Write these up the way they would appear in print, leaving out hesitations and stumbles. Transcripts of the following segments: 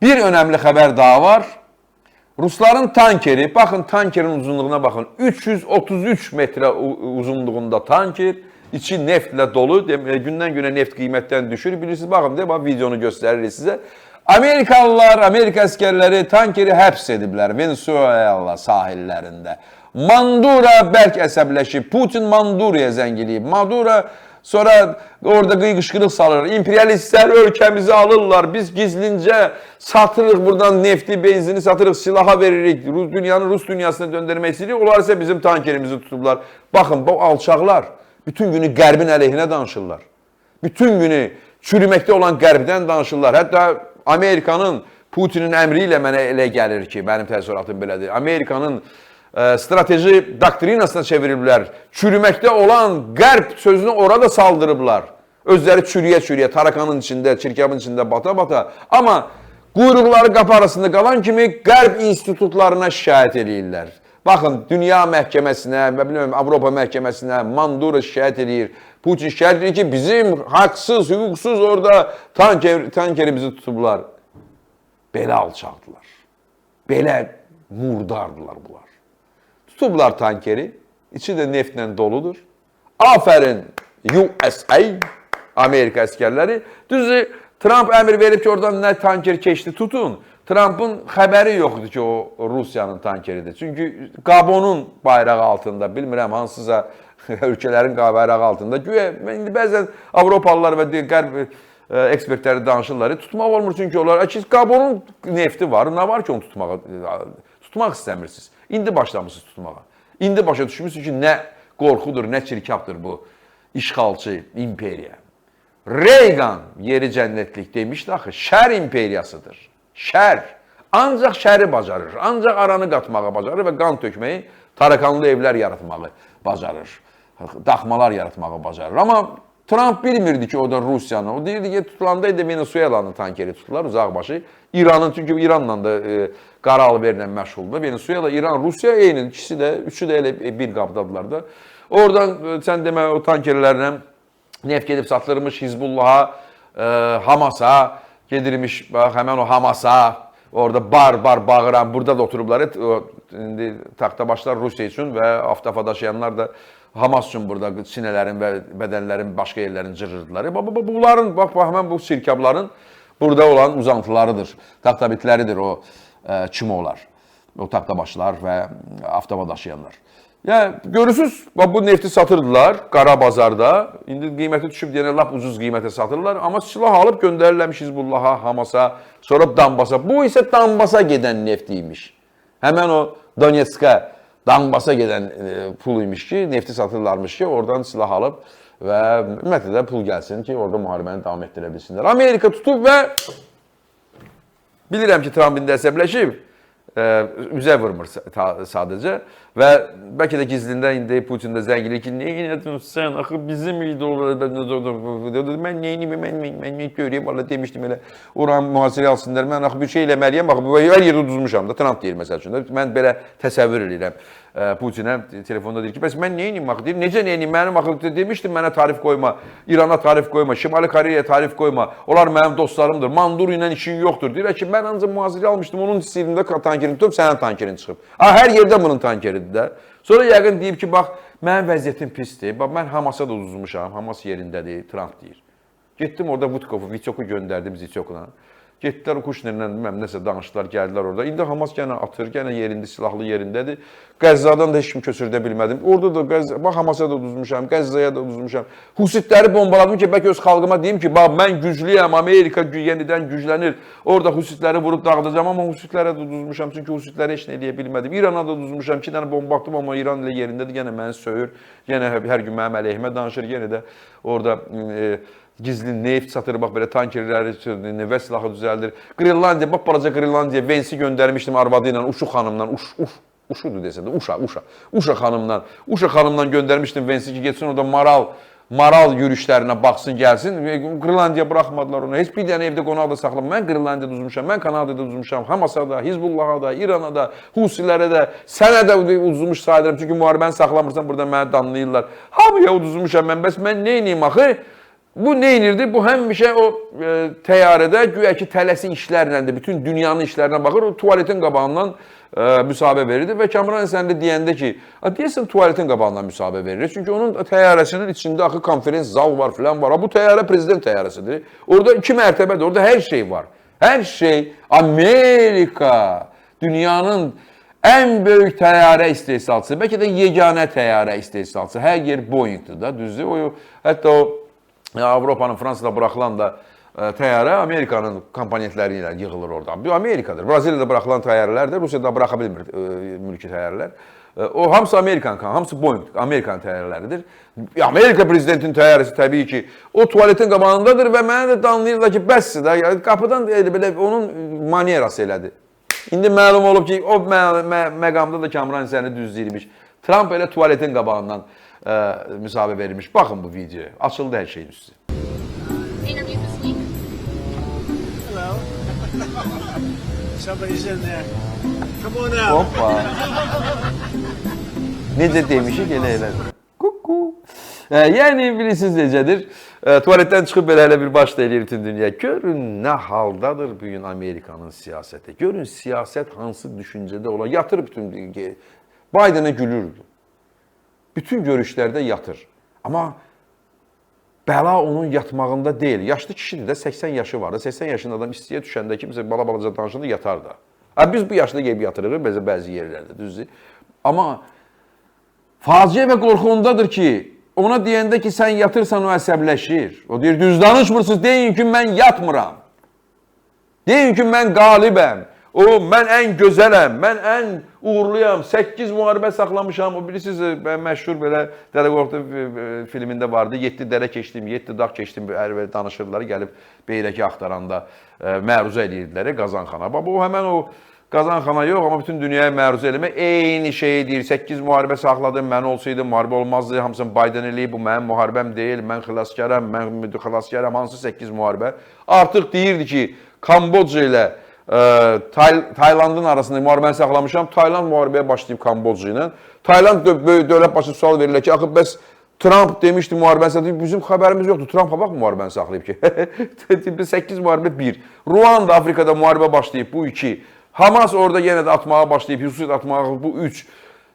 Bir önemli xəbər daha var. Rusların tankeri, baxın tankerin uzunluğuna baxın. 333 metre uzunluğunda tanker, içi neftlə dolu. Gündən günə neft qiymətdən düşür. Bilirsiniz, baxın, bax, videonu göstəririk sizə. Amerikalılar, Amerika əskərləri tankeri həbs ediblər Venezuela sahillərində. Mandura bərk əsəbləşib. Putin Mandura'ya zəng eləyib. Maduro sonra orada qıyqışqırıq salır. İmperialistlər ölkəmizi alırlar. Biz gizlincə satırıq buradan nefti, benzini satırıq, silaha veririk. Dünyanı Rus dünyasına döndürmək istəyirik. Onlar isə bizim tankerimizi tutublar. Baxın, bu alçaqlar bütün günü qərbin əleyhinə danışırlar. Bütün günü çürüməkdə olan qərbdən danışırlar. Hətta Amerikanın, Putinin əmri ilə mənə elə gəlir ki, mənim təəssüratım belədir. Amerikanın strateji doktrinasına çeviriblər. Çürüməkdə olan qərb sözünü orada saldırıblar. Özləri çürüyə-çürüyə, tarakanın içində, çirkabın içində bata-bata. Amma quyruqları qapı arasında qalan kimi qərb institutlarına şikayət edirlər. Baxın, Dünya Məhkəməsinə, Avropa Məhkəməsinə Mandura şikayət edir. Putin şikayət edir ki, bizim haqsız, hüquqsuz orada tankerimizi tutublar. Belə alçaqdılar. Belə murdardılar bunlar. Tutublar tankeri, içi də neftlə doludur. Afərin USA, Amerika əskərləri. Düzdür, Trump əmr verib ki, oradan nə tanker keçdi, tutun. Trump'ın xəbəri yoxdur ki, o Rusiyanın tankeridir. Çünki Gabonun bayrağı altında, bilmirəm hansısa ölkələrin bayrağı altında. Güya, indi bəzən Avropalılar və qərb ekspertləri danışırlar, tutmaq olmur çünki onlar. Gabonun nefti var, nə var ki onu tutmaq istəmirsiniz. İndi başlamışsınız tutmağa. İndi başa düşmüşsünüz ki, nə qorxudur, nə çirkabdır bu işğalçı imperiya. Reagan yeri cənnətlik demişdi axı, şər imperiyasıdır. Şər. Ancaq şəri bacarır. Ancaq aranı qatmağı bacarır və qan tökməyi, tarakanlı evlər yaratmağı bacarır. Daxmalar yaratmağı bacarır. Amma Trump bilmirdi ki, o da Rusiyanı. O deyirdi ki, tutulandaydı Venezuela'nın tankeri tutular, uzaqbaşı. İranın, çünki İranla da qara alverlə məşğuldur. Venezuela, İran, Rusiya eyni. İkisi də, üçü də elə bir qabdadılar da. Oradan sən demə o tankerlərlə neft gedib satılırmış Hizbullaha, Hamasa, gedirmiş həmən o Hamasa, orada bar bağıran, burada da oturublar. İndi taxtabaşlar Rusiya üçün və avtofa daşıyanlar da Hamas üçün burada sinələrin və bədənlərin, başqa yerlərin cırırdılar. Bunların, bax, həmən bu sirkabların burada olan uzantılarıdır, taxtabitləridir o çimolar, o taxtabaşlar və avtofa daşıyanlar. Yəni, görürsünüz, bu nefti satırdılar qara bazarda. İndi qiyməti düşüb deyənə lap ucuz qiymətə satırlar. Amma silah alıb göndərirləmiş Hizbullaha, Hamasa, sonra Donbasa. Bu isə Donbasa gedən neft imiş. Həmən o Donetsk'a, Donbasa gedən pul imiş ki, nefti satırlarmış ki, oradan silah alıb və ümumiyyətlə də pul gəlsin ki, orada müharibəni davam etdirə bilsinlər. Amerika tutub və bilirəm ki, Trump indi əsəbləşib. Üzə vurmur sadəcə və bəlkə də gizlində indi Putin də zəng edir ki, nə sən, axı bizim mən neyini, mən görəyim, valla demişdim elə, oranı mühasirə alsınlar, mən axı bir şey eləməliyəm, baxı, hər yerdə uduzmuşam da, Trump deyir məsəl üçün, mən belə təsəvvür edirəm. Putinə telefonda deyir ki, bəs mən neyiniyim, axı, deyir, necə neyiniyim, mənim axı, demişdim mənə tarif qoyma, İrana tarif qoyma, Şimali Koreyaya tarif qoyma, onlar mənim dostlarımdır, Mandura ilə işin yoxdur, deyir ki, mən ancaq mühasirə almışdım, onun istəyirində tankerini tutub, sənin tankerin çıxıb. Hər yerdə bunun tankeridir də. Sonra yəqin deyib ki, bax, mənim vəziyyətim pisdir, bax, mən Hamasa da uduzmuşam, Hamas yerindədir, Trump deyir. Getdim orada Vutkovu, Vityoku göndərdim Zityokuna. Getdilər Kuşnerlə, nəsə danışdılar, gəldilər orada. İndi Hamas yenə atır, yenə yerində, silahlı yerindədir. Qəzzadan da heç kim köçürdə bilmədim. Orada da bax, Hamasa da uduzmuşam, Qəzzaya da uduzmuşam. Husitləri bombaladım ki, bəlkə öz xalqıma deyim ki, bax, mən güclüyəm, Amerika yenidən güclənir. Orada Husitləri vurub dağıdacam, amma Husitlərə də uduzmuşam, çünki Husitləri heç nə eləyə bilmədim. İrana da uduzmuşam, 2 dənə bomba atdım, amma İran ilə yerindədir, yenə məni söyür. Yenə hər gün mənim əleyhimə danışır, yenə də orada gizli neft satır, bax, belə tankerləri, nüvə silahı düzəldir. Qrinlandiya, bax, balaca Qrinlandiya, Vensi göndərmişdim arvadı ilə, Uşu xanımdan, Uşudur desəndə, Uşa xanımdan göndərmişdim Vensi ki, getsin orada maral yürüşlərinə baxsın, gəlsin. Qrinlandiya buraxmadılar onu, heç bir dənə evdə qonaq da saxlamam. Mən Qrinlandiyada uzmuşam, mən Kanadada uzmuşam, Hamasa da, Hizbullaha da, İrana da, Husilərə də, sənə də uzmuş sayılırım. Çünki müharibəni saxlamırsan, burada məni danlayırlar. Hamıya uzmuşam mən, bəs mən neyniyim axı? Bu ne inirdi? Bu həmişə o təyyarədə güya ki tələsi işlərlə də, bütün dünyanın işlərinə baxır, o tuvaletin qabağından müsahibə verirdi və Kamran Həsənli deyəndə ki, deyəsən tuvaletin qabağından müsahibə verir. Çünki onun təyyarəsinin içində axı konferens zal var filan var. Bu təyyarə prezident təyyarəsidir. Orada 2 mərtəbədir, orada hər şey var. Hər şey Amerika, dünyanın ən böyük təyyarə istehsalçısı, bəlkə də yeganə təyyarə istehsalçısı. Hər yer Boeing'dir da, düzdür? Hətta o Avropanın, Fransada buraxılan da təyyarə Amerikanın komponentləri ilə yığılır oradan. Bu Amerikadır. Braziliyada buraxılan təyyarələr də Rusiyada buraxa bilmir mülki təyyarələr. O hamısı Amerikan, hamısı Boeing, Amerikan təyyarələridir. Amerika prezidentinin təyyarəsi təbii ki, o tuvaletin qabağındadır və mənə də danlayırlar ki, bəsdir də, qapıdan belə onun manierası elədi. İndi məlum olub ki, o məqamda da Kamran Həsənli düz deyirmiş. Trump elə tuvaletin qabağından müsahibə verilmiş. Baxın bu videoya. Açıldı hər şeyin üstü. Interview this week. Hello. Somebody's in there. Come on out. Hoppa. Necə demişik elə elədir. Kuku. Yəni bilirsiniz necədir? Tuvaletdən çıxıb belə elə bir başda eləyir bütün dünya. Görün nə haldadır bugün Amerikanın siyasəti. Görün siyasət hansı düşüncədə ola. Yatır bütün Biden'a gülürdü. Bütün görüşlərdə yatır. Amma bəla onun yatmağında deyil. Yaşlı kişidir də, 80 yaşı var da. 80 yaşında adam istiyə düşəndə kimsə bala-balaca danışanda yatar da. Biz bu yaşda gəlib yatırırıq bəzi yerlərdə, düzdür. Amma faciə və qorxu ondadır ki, ona deyəndə ki, sən yatırsan o əsəbləşir. O deyir, düz danışmırsınız, deyin ki, mən yatmıram. Deyin ki, mən qalibəm. Mən ən gözələm, mən ən uğurluyam, 8 müharibə saxlamışam. O bilirsiniz, məşhur belə Dədə Qorqud filmində vardı. 7 dərə keçdim, 7 dağ keçdim, danışırlar, gəlib Beyrəki axtaranda məruzə edirdilər Qazanxana. Bu həmən o Qazanxana yox, amma bütün dünyaya məruzə eləmək eyni şeyi deyir. 8 müharibə saxladım, mən olsaydı müharibə olmazdı, hamısını Biden eləyib, bu mənim müharibəm deyil, mən xilaskaram, hansı 8 müharibə. Artıq deyirdi ki, Kambodja ilə Taylandın arasında müharibəni saxlamışam. Tayland müharibəyə başlayıb Kambodja ilə. Tayland dövlət başına sual verirlər ki, axı bəs Trump demişdi müharibəni saxlayıb. Bizim xəbərimiz yoxdur. Trump bax müharibəni saxlayıb ki. 8 müharibə 1. Ruanda Afrikada müharibə başlayıb bu 2. Hamas orada yenə də atmağa başlayıb, Hüsut atmağa bu 3.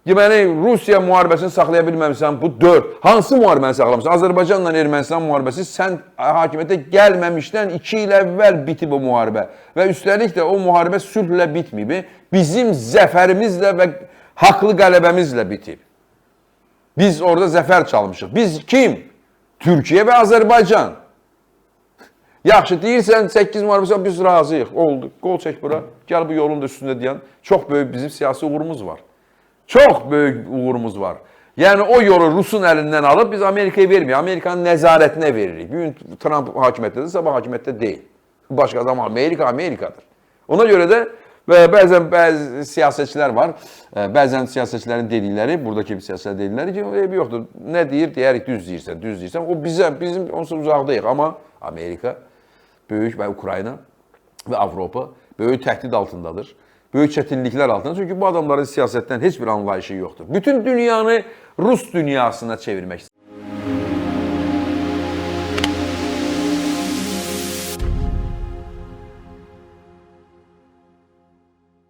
Deməli, Rusiya müharibəsini saxlaya bilməmişsən, bu 4. Hansı müharibəni saxlamışsan? Azərbaycanla Ermənistan müharibəsi sən hakimiyyətə gəlməmişdən 2 il əvvəl bitib o müharibə. Və üstəlik də o müharibə sülhlə bitməyib. Bizim zəfərimizlə və haqlı qələbəmizlə bitib. Biz orada zəfər çalmışıq. Biz kim? Türkiyə və Azərbaycan. Yaxşı, deyirsən 8 müharibəsi, biz razıyıq. Oldu, qol çək bura. Gəl bu yolun da üstündə deyən. Çox böyük bizim siyasi uğurumuz var. Çox böyük uğurumuz var. Yəni o yolu Rusun əlindən alıb biz Amerikaya vermirik. Amerikanın nəzarətinə veririk. Bugün Trump hakimiyyətdədir, sabah hakimiyyətdə deyil. Başqa adam Amerikadır. Ona görə də bəzən bəzi siyasətçilər var. Bəzən siyasətçilərin dedikləri, buradakı siyasətçilər dedikləri ki, yoxdur. Nə deyir? Deyərik, düz deyirsən. O bizim onsuz uzaqdayıq. Amma Amerika, böyük və Ukrayna və Avropa böyük təhdid altındadır. Böyük çətinliklər altında. Çünki bu adamların siyasətdən heç bir anlayışı yoxdur. Bütün dünyanı Rus dünyasına çevirmək istəyir.